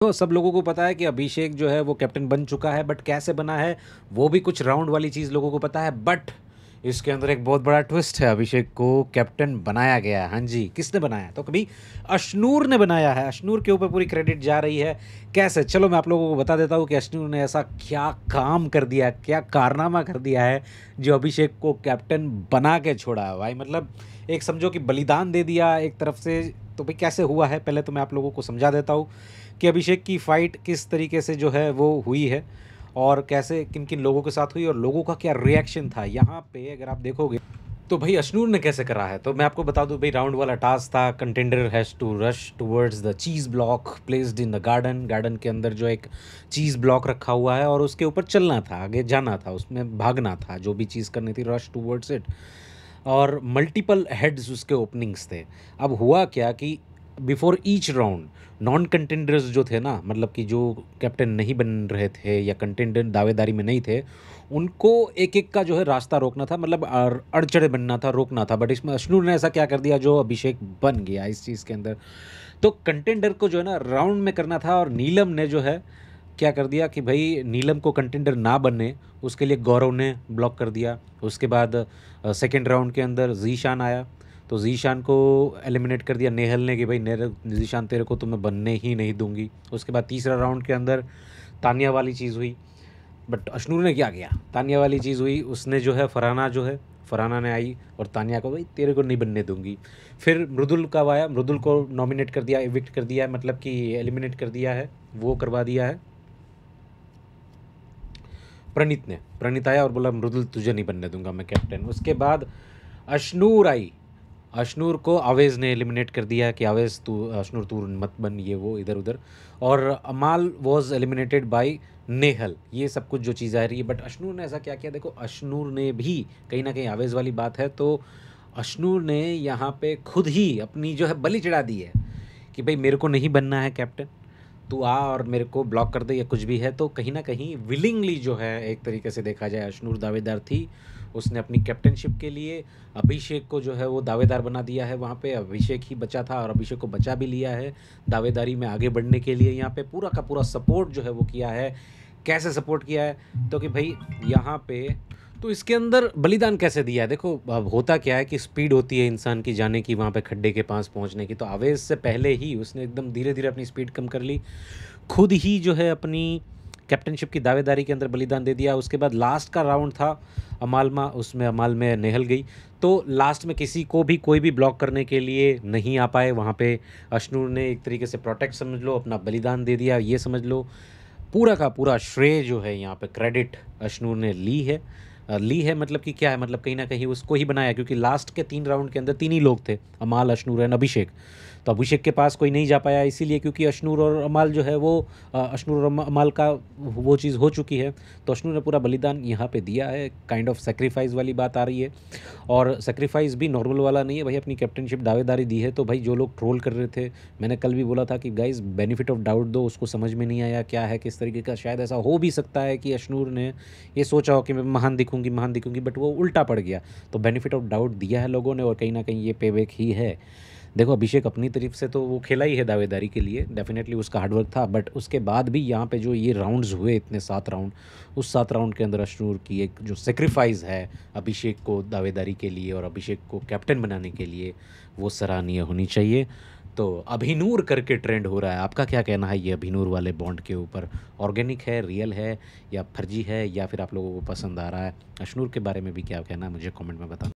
तो सब लोगों को पता है कि अभिषेक जो है वो कैप्टन बन चुका है, बट कैसे बना है वो भी कुछ राउंड वाली चीज़ लोगों को पता है। बट इसके अंदर एक बहुत बड़ा ट्विस्ट है, अभिषेक को कैप्टन बनाया गया है। हाँ जी, किसने बनाया? तो कभी अशनूर ने बनाया है। अशनूर के ऊपर पूरी क्रेडिट जा रही है। कैसे? चलो मैं आप लोगों को बता देता हूँ कि अशनूर ने ऐसा क्या काम कर दिया, क्या कारनामा कर दिया है जो अभिषेक को कैप्टन बना के छोड़ा है भाई। मतलब एक समझो कि बलिदान दे दिया एक तरफ से। तो भाई कैसे हुआ है, पहले तो मैं आप लोगों को समझा देता हूँ कि अभिषेक की फ़ाइट किस तरीके से जो है वो हुई है और कैसे किन किन लोगों के साथ हुई और लोगों का क्या रिएक्शन था। यहाँ पे अगर आप देखोगे तो भाई अशनूर ने कैसे करा है, तो मैं आपको बता दूं भाई। राउंड वाला टास्क था, contender has to rush towards the cheese block placed in the garden. Garden के अंदर जो एक चीज़ ब्लॉक रखा हुआ है और उसके ऊपर चलना था, आगे जाना था, उसमें भागना था, जो भी चीज़ करनी थी, रश टुवर्ड्स इट। और मल्टीपल हेड्स उसके ओपनिंग्स थे। अब हुआ क्या कि before each round non contenders जो थे ना, मतलब कि जो कैप्टन नहीं बन रहे थे या कंटेंडर दावेदारी में नहीं थे, उनको एक एक का जो है रास्ता रोकना था, मतलब अड़चड़े बनना था, रोकना था। बट इसमें अशनूर ने ऐसा क्या कर दिया जो अभिषेक बन गया इस चीज़ के अंदर। तो कंटेंडर को जो है ना राउंड में करना था, और नीलम ने जो है क्या कर दिया कि भाई नीलम को कंटेंडर ना बनने, उसके लिए गौरव ने ब्लॉक कर दिया। उसके बाद सेकेंड राउंड के अंदर जीशान आया, तो जीशान को एलिमिनेट कर दिया नेहल ने कि भाई जीशान तेरे को तो मैं बनने ही नहीं दूंगी। उसके बाद तीसरा राउंड के अंदर तानिया वाली चीज़ हुई, बट अशनूर ने क्या किया, तानिया वाली चीज़ हुई, उसने जो है फरहाना ने आई और तानिया को भाई तेरे को नहीं बनने दूंगी। फिर मृदुल का आया, मृदुल को नॉमिनेट कर दिया, इविक्ट कर दिया है, मतलब कि एलिमिनेट कर दिया है, वो करवा दिया है प्रणीत आया और बोला मृदुल तुझे नहीं बनने दूंगा मैं कैप्टन। उसके बाद अशनूर आई, अशनूर को आवेज़ ने एलिमिनेट कर दिया कि आवेज़ तू, अशनूर तू मत बन, ये वो इधर उधर। और अमाल वॉज एलिमिनेटेड बाय नेहल। ये सब कुछ जो चीज़ आ रही है, बट अशनूर ने ऐसा क्या किया, देखो अशनूर ने भी कहीं ना कहीं आवेज़ वाली बात है, तो अशनूर ने यहाँ पे खुद ही अपनी जो है बलि चढ़ा दी है कि भाई मेरे को नहीं बनना है कैप्टन, तू आ और मेरे को ब्लॉक कर दे या कुछ भी है। तो कहीं ना कहीं विलिंगली जो है एक तरीके से देखा जाए अशनूर दावेदार थी, उसने अपनी कैप्टनशिप के लिए अभिषेक को जो है वो दावेदार बना दिया है। वहाँ पे अभिषेक ही बचा था और अभिषेक को बचा भी लिया है दावेदारी में आगे बढ़ने के लिए। यहाँ पे पूरा का पूरा सपोर्ट जो है वो किया है। कैसे सपोर्ट किया है, तो कि भाई यहाँ पे तो इसके अंदर बलिदान कैसे दिया है। देखो अब होता क्या है कि स्पीड होती है इंसान की जाने की, वहाँ पे खड्डे के पास पहुँचने की। तो आवेश से पहले ही उसने एकदम धीरे धीरे अपनी स्पीड कम कर ली, खुद ही जो है अपनी कैप्टनशिप की दावेदारी के अंदर बलिदान दे दिया। उसके बाद लास्ट का राउंड था अमालमा, उसमें अमाल में नेहल गई, तो लास्ट में किसी को भी कोई भी ब्लॉक करने के लिए नहीं आ पाए। वहाँ पे अशनूर ने एक तरीके से प्रोटेक्ट समझ लो, अपना बलिदान दे दिया, ये समझ लो। पूरा का पूरा श्रेय जो है यहाँ पे क्रेडिट अशनूर ने ली है। मतलब कि क्या है, मतलब कहीं ना कहीं उसको ही बनाया, क्योंकि लास्ट के 3 राउंड के अंदर 3 ही लोग थे, अमाल, अशनूर एंड अभिषेक। तो अभिषेक के पास कोई नहीं जा पाया, इसीलिए क्योंकि अशनूर और अमाल जो है वो अशनूर और अमाल का वो चीज़ हो चुकी है। तो अशनूर ने पूरा बलिदान यहाँ पे दिया है, काइंड ऑफ सेक्रीफाइस वाली बात आ रही है। और सेक्रीफाइस भी नॉर्मल वाला नहीं है भाई, अपनी कैप्टनशिप दावेदारी दी है। तो भाई जो लोग ट्रोल कर रहे थे, मैंने कल भी बोला था कि गाइज बेनिफिट ऑफ डाउट दो, उसको समझ में नहीं आया क्या है किस तरीके का। शायद ऐसा हो भी सकता है कि अशनूर ने ये सोचा हो कि मैं महान दिखूंगी, बट वो उल्टा पड़ गया। तो बेनिफिट ऑफ डाउट दिया है लोगों ने और कहीं ना कहीं ये पेबैक ही है। देखो अभिषेक अपनी तरफ से तो वो खेला ही है दावेदारी के लिए, डेफिनेटली उसका हार्डवर्क था, बट उसके बाद भी यहाँ पे जो ये राउंड्स हुए इतने 7 राउंड, उस 7 राउंड के अंदर अशनूर की एक जो सेक्रीफाइस है अभिषेक को दावेदारी के लिए और अभिषेक को कैप्टन बनाने के लिए, वो सराहनीय होनी चाहिए। तो अभिनूर करके ट्रेंड हो रहा है, आपका क्या कहना है ये अभिनूर वाले बॉन्ड के ऊपर? ऑर्गेनिक है, रियल है, या फर्जी है, या फिर आप लोगों को पसंद आ रहा है? अशनूर के बारे में भी क्या कहना है मुझे कमेंट में बताना।